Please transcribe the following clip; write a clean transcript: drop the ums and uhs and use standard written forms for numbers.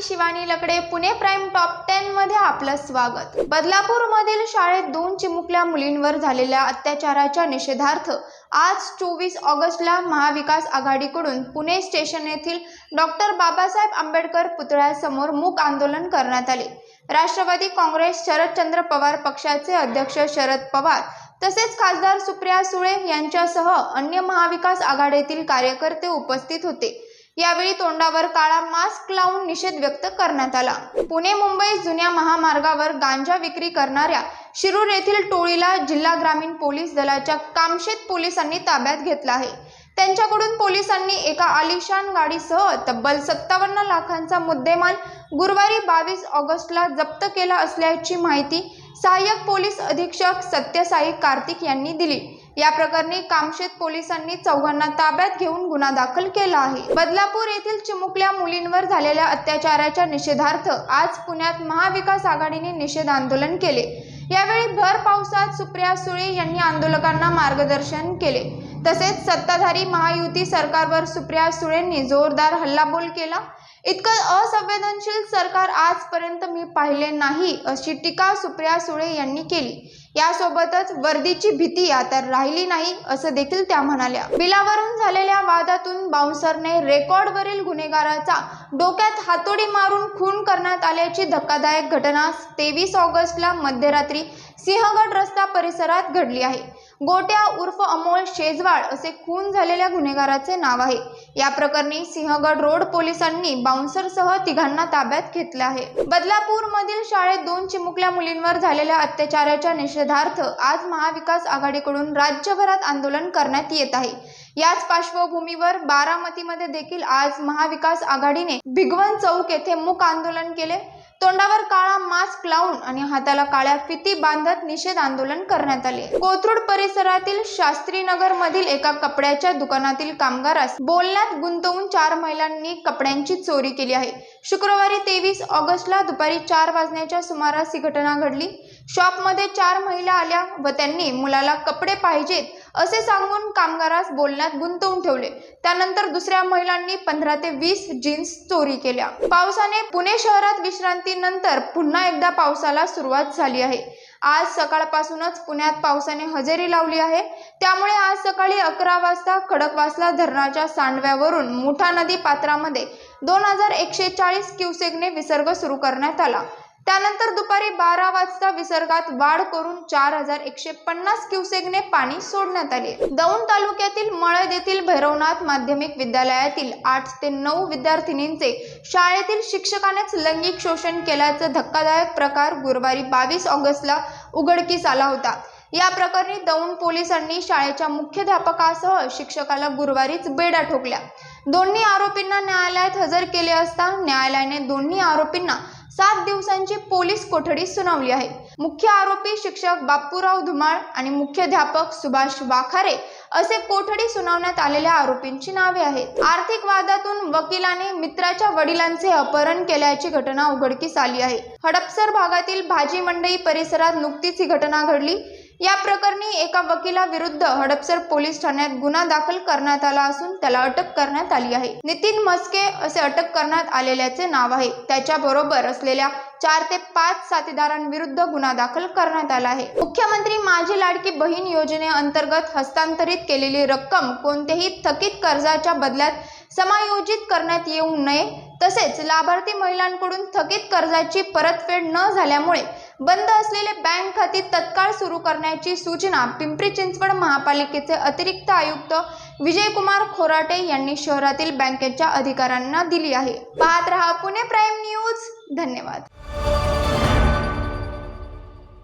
मी शिवानी लकडे, Pune prime top 10 मध्ये आपलं स्वागत। बदलापूर मधील शाळेत 2 चिमुकल्या मुलींवर झालेल्या अत्याचाराच्या निषेधार्थ आज 24 ऑगस्टला महाविकास आघाडीकडून पुणे स्टेशन येथील डॉक्टर बाबासाहेब आंबेडकर पुतळ्यासमोर मूक आंदोलन करण्यात आले। राष्ट्रवादी काँग्रेस शरदचंद्र पवार पक्षाचे अध्यक्ष शरद पवार तसेच खासदार सुप्रिया सुळे यांच्यासह अन्य महाविकास आघाडीतील कार्यकर्ते उपस्थित होते। यावेळी तोंडावर काळा मास्क लावून निषेध व्यक्त करण्यात आला। पुणे मुंबई जुन्या महामार्गावर गांजा विक्री करणाऱ्या शिरूर येथील टोळीला जिल्हा ग्रामीण पोलीस दलाच्या कामशेत पोलिसांनी ताब्यात घेतला आहे। त्यांच्याकडून पोलिसांनी एका आलिशान गाडीसह तब्बल 57 लाखांचा मुद्देमाल गुरुवारी 22 ऑगस्टला जप्त केला असल्याची माहिती सहाय्यक पोलीस अधीक्षक सत्यसाई कार्तिक यांनी दिली। या प्रकरणी कामशेत पोलिसांनी चौघांना ताब्यात घेऊन गुन्हा दाखल केला आहे। बदलापूर येथील चिमुकल्या मुलींवर झालेल्या अत्याचाराच्या निषेधार्थ आज पुण्यात महाविकास आघाडीने निषेध आंदोलन केले। यावेळी भर पावसात सुप्रिया सुळे यांनी आंदोलकांना मार्गदर्शन केले। तसेच सत्ताधारी महायुती सरकारवर सुप्रिया सुळेंनी जोरदार हल्लाबोल केला। इतकं असंवेदनशील सरकार आजपर्यंत मी पाहिले नाही अशी टीका सुप्रिया सुळे यांनी केली। यासोबतच वर्दीची भीती आता राहिली नाही असं देखील त्या म्हणाल्या। बिलावरून झालेल्या वादातून बाउन्सरने रेकॉर्डवरील गुन्हेगाराचा डोक्यात हातोडी मारून खून करण्यात आल्याची धक्कादायक घटना 23 ऑगस्टला मध्यरात्री सिंहगड रस्ता परिसरात घडली आहे। गोट्या उर्फ अमोल शेजवाळ असे खून झालेल्या गुन्हेगाराचे नाव आहे। या प्रकरणी सिंहगड रोड पोलिसांनी बाउन्सरसह तिघांना ताब्यात घेतले आहे। बदलापूर मधील शाळेत 2 चिमुकल्या मुलींवर झालेल्या अत्याचाराच्या निषेधार्थ आज महाविकास आघाडीकडून राज्यभरात आंदोलन करण्यात येत आहे। याच पार्श्वभूमीवर बारामतीमध्ये देखील आज महाविकास आघाडीने भिगवण चौक येथे मूक आंदोलन केले। तोंडावर काळा मास्क लावून आणि हाताला काळ्या फिती बांधत निषेध आंदोलन करण्यात आले। कोथरूड परिसरातील शास्त्रीनगर मधील एका कपड्याच्या दुकानातील कामगारास बोलण्यात गुंतवून 4 महिलांनी कपड्यांची चोरी केली आहे। शुक्रवारी 23 ऑगस्टला दुपारी 4 वाजण्याच्या सुमारास ही घटना घडली। शॉपमध्ये 4 महिला आल्या व त्यांनी मुलाला कपडे पाहिजेत असे सांगून कामगारास बोलण्यात गुंतवून ठेवले। त्यानंतर दुसऱ्या महिलांनी 15 ते 20 जीन्स चोरी केल्या। पावसाने पुणे शहरात विश्रांतीनंतर पुन्हा एकदा पावसाला सुरुवात झाली आहे। आज सकाळपासूनच पुण्यात पावसाने हजेरी लावली आहे। त्यामुळे आज सकाळी 11 वाजता खडकवासला धरणाच्या सांडव्यावरून मुठा नदी पात्रामध्ये 2140 क्युसेकने विसर्ग सुरू करण्यात आला। त्यानंतर दुपारी 12 वाजता विसर्गात वाढ करून 4150 क्युसेकने पाणी सोडण्यात आले। दौंड तालुक्यातील मळद येथील भैरवनाथ माध्यमिक विद्यालयातील 8 ते 9 विद्यार्थिनींचे शाळेतील शिक्षकानेच लैंगिक शोषण केल्याचा धक्कादायक प्रकार गुरुवारी 22 ऑगस्टला उघडकीस आला होता। या प्रकरणी दौंड पोलिसांनी शाळेच्या मुख्याध्यापकासह शिक्षकाला गुरुवारीच बेड्या ठोकल्या। दोन्ही आरोपींना न्यायालयात हजर केले असता न्यायालयाने दोन्ही आरोपींना 7 दिवसांची पोलीस कोठडी सुनावली आहे। मुख्य आरोपी शिक्षक बापूराव धुमाळ आणि मुख्याध्यापक सुभाष वाखारे असे कोठडी सुनावण्यात आलेल्या आरोपींची नावे आहेत। आर्थिक वादातून वकिलाने मित्राच्या वडिलांचे अपहरण केल्याची घटना उघडकीस आली आहे। हडपसर भागातील भाजी मंडई परिसरात नुकतीच ही घटना घडली। या प्रकरणी एका वकिलाविरुद्ध हडपसर पोलीस ठाण्यात गुन्हा दाखल करण्यात आला असून त्याला अटक करण्यात आली आहे। नितीन मस्के असे अटक करण्यात आलेल्याचे नाव आहे। त्याच्याबरोबर असलेल्या 4 ते 5 साथीदारांविरुद्ध गुन्हा दाखल करण्यात आला आहे। मुख्यमंत्री माझी लाडकी बहीण योजनेअंतर्गत हस्तांतरित केलेली रक्कम कोणत्याही थकीत कर्जाच्या बदल्यात समायोजित करण्यात येऊ नये। तसेच लाभार्थी महिलांकडून थकीत कर्जाची परतफेड न झाल्यामुळे बंद असलेले बँक खाती तत्काळ सुरू करण्याची सूचना पिंपरी चिंचवड महापालिकेचे अतिरिक्त आयुक्त विजयकुमार खोराटे यांनी शहरातील बँकेच्या अधिकाऱ्यांना दिली आहे। पाहत रहा पुणे प्राइम न्यूज। धन्यवाद।